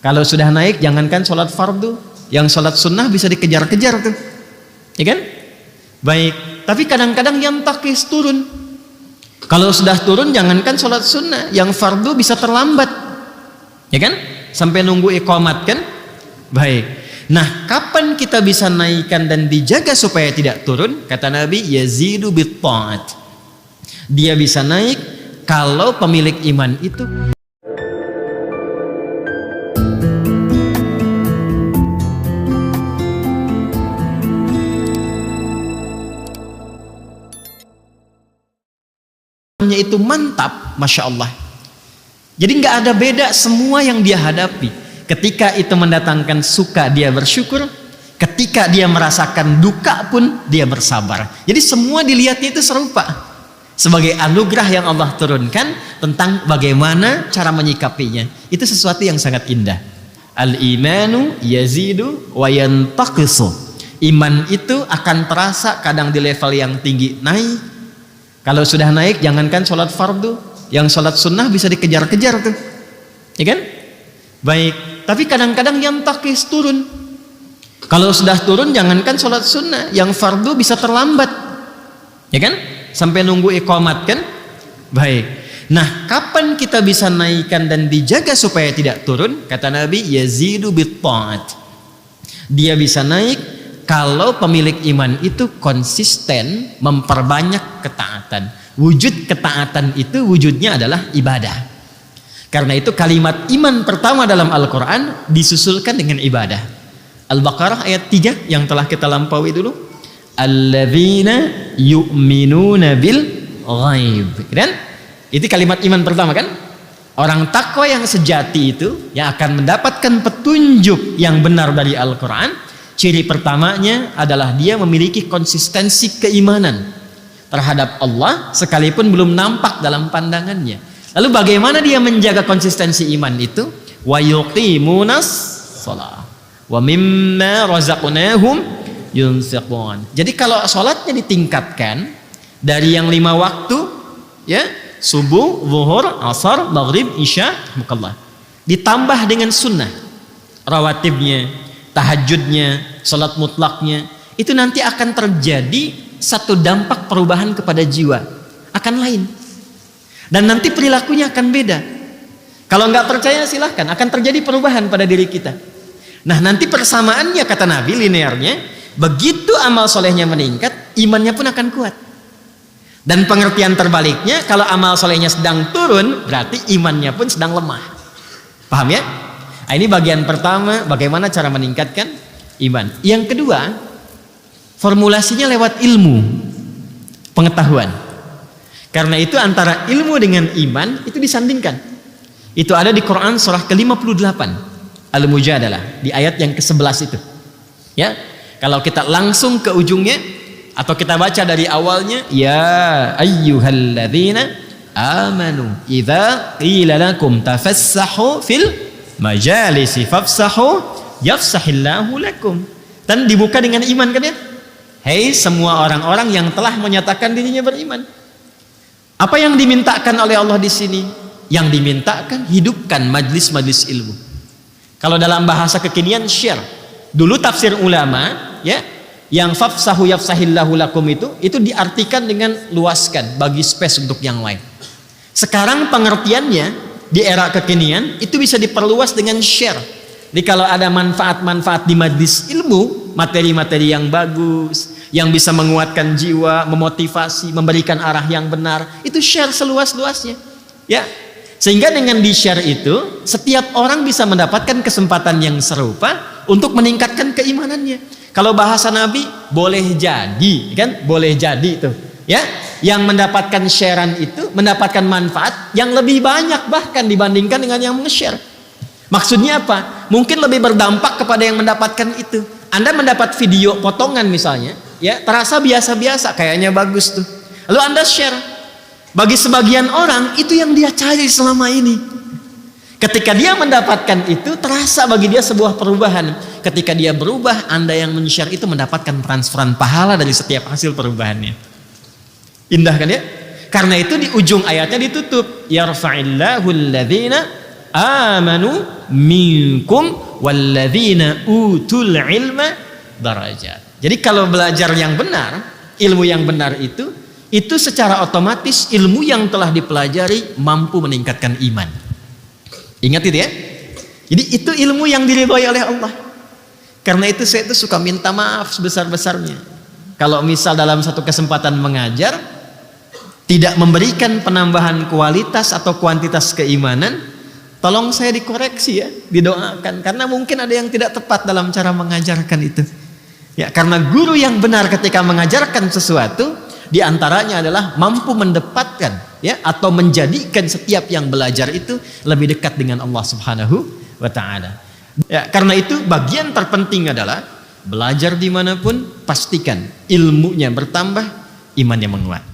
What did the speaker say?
Kalau sudah naik, jangankan sholat fardu, yang sholat sunnah bisa dikejar-kejar tuh, ya kan? Baik, tapi kadang-kadang yang takis turun. Kalau sudah turun, jangankan sholat sunnah, yang fardu bisa terlambat, ya kan? Sampai nunggu iqamat kan? Baik. Nah, kapan kita bisa naikkan dan dijaga supaya tidak turun? Kata Nabi, yazidu bit ta'at. Dia bisa naik kalau pemilik iman itu itu mantap, masya Allah. Jadi nggak ada beda semua yang dia hadapi. Ketika itu mendatangkan suka, dia bersyukur. Ketika dia merasakan duka pun dia bersabar. Jadi semua dilihatnya itu serupa, sebagai anugerah yang Allah turunkan tentang bagaimana cara menyikapinya. Itu sesuatu yang sangat indah. Al-imanu yazidu wa yantaqisu. Iman itu akan terasa kadang di level yang tinggi naik. Kalau sudah naik, jangankan sholat fardu, yang sholat sunnah bisa dikejar-kejar tuh, ya kan? Baik, tapi kadang-kadang yang takis turun. Kalau sudah turun, jangankan sholat sunnah, yang fardu bisa terlambat, ya kan? Sampai nunggu iqamat kan? Baik. Nah, kapan kita bisa naikkan dan dijaga supaya tidak turun? Kata Nabi, yazidu bit ta'at. Dia bisa naik kalau pemilik iman itu konsisten memperbanyak ketaatan. Wujud ketaatan itu wujudnya adalah ibadah. Karena itu kalimat iman pertama dalam Al-Quran disusulkan dengan ibadah. Al-Baqarah ayat 3 yang telah kita lampaui dulu. Alladzina yu'minuna bil ghaib. Dan itu kalimat iman pertama kan? Orang takwa yang sejati itu yang akan mendapatkan petunjuk yang benar dari Al-Quran. Ciri pertamanya adalah dia memiliki konsistensi keimanan terhadap Allah sekalipun belum nampak dalam pandangannya. Lalu bagaimana dia menjaga konsistensi iman itu? Wa yuqimunas shalah wa mimma razaqnahum yunfiqun. Jadi kalau sholatnya ditingkatkan dari yang 5 waktu, ya, subuh, zuhur, asar, maghrib, isya, mukallah, ditambah dengan sunnah rawatibnya, tahajudnya, sholat mutlaknya, itu nanti akan terjadi satu dampak perubahan kepada jiwa, akan lain, dan nanti perilakunya akan beda. Kalau nggak percaya silahkan, akan terjadi perubahan pada diri kita. Nah, nanti persamaannya kata Nabi linearnya, begitu amal solehnya meningkat, imannya pun akan kuat. Dan pengertian terbaliknya, kalau amal solehnya sedang turun, berarti imannya pun sedang lemah. Paham ya? Nah, ini bagian pertama, bagaimana cara meningkatkan iman. Yang kedua, formulasinya lewat ilmu, pengetahuan. Karena itu antara ilmu dengan iman itu disandingkan. Itu ada di Quran surah ke-58 Al-Mujadalah di ayat yang ke-11 itu. Ya, kalau kita langsung ke ujungnya atau kita baca dari awalnya, ya ayyuhalladzina amanu idza qila lakum tafassahu fil majalisi fafsahu yafsahillahu lakum. Dan dibuka dengan iman kan ya? Hei semua orang-orang yang telah menyatakan dirinya beriman. Apa yang dimintakan oleh Allah di sini? Yang dimintakan hidupkan majlis-majlis ilmu. Kalau dalam bahasa kekinian share. Dulu tafsir ulama ya, yang fafsahu yafsahillahu lakum itu diartikan dengan luaskan, bagi space untuk yang lain. Sekarang pengertiannya di era kekinian itu bisa diperluas dengan share. Jadi kalau ada manfaat-manfaat di majlis ilmu, materi-materi yang bagus, yang bisa menguatkan jiwa, memotivasi, memberikan arah yang benar, itu share seluas-luasnya. Ya. Sehingga dengan di-share itu, setiap orang bisa mendapatkan kesempatan yang serupa untuk meningkatkan keimanannya. Kalau bahasa Nabi, boleh jadi, kan? Boleh jadi itu. Ya, yang mendapatkan sharean itu mendapatkan manfaat yang lebih banyak bahkan dibandingkan dengan yang nge-share. Maksudnya apa? Mungkin lebih berdampak kepada yang mendapatkan itu. Anda mendapat video potongan misalnya, ya, terasa biasa-biasa, kayaknya bagus tuh. Lalu Anda share. Bagi sebagian orang itu yang dia cari selama ini. Ketika dia mendapatkan itu, terasa bagi dia sebuah perubahan. Ketika dia berubah, Anda yang men-share itu mendapatkan transferan pahala dari setiap hasil perubahannya. Indah kan ya? Karena itu di ujung ayatnya ditutup, yarfa'illahu alladhina amanu minkum walladzina utul ilma darajat. Jadi kalau belajar yang benar, ilmu yang benar itu secara otomatis ilmu yang telah dipelajari mampu meningkatkan iman. Ingat itu ya. Jadi itu ilmu yang diridhoi oleh Allah. Karena itu saya itu suka minta maaf sebesar-besarnya. Kalau misal dalam satu kesempatan mengajar tidak memberikan penambahan kualitas atau kuantitas keimanan, tolong saya dikoreksi ya, didoakan. Karena mungkin ada yang tidak tepat dalam cara mengajarkan itu. Ya, karena guru yang benar ketika mengajarkan sesuatu, diantaranya adalah mampu mendapatkan ya atau menjadikan setiap yang belajar itu lebih dekat dengan Allah Subhanahu wa Ta'ala. Ya, karena itu bagian terpenting adalah belajar dimanapun pastikan ilmunya bertambah, imannya menguat.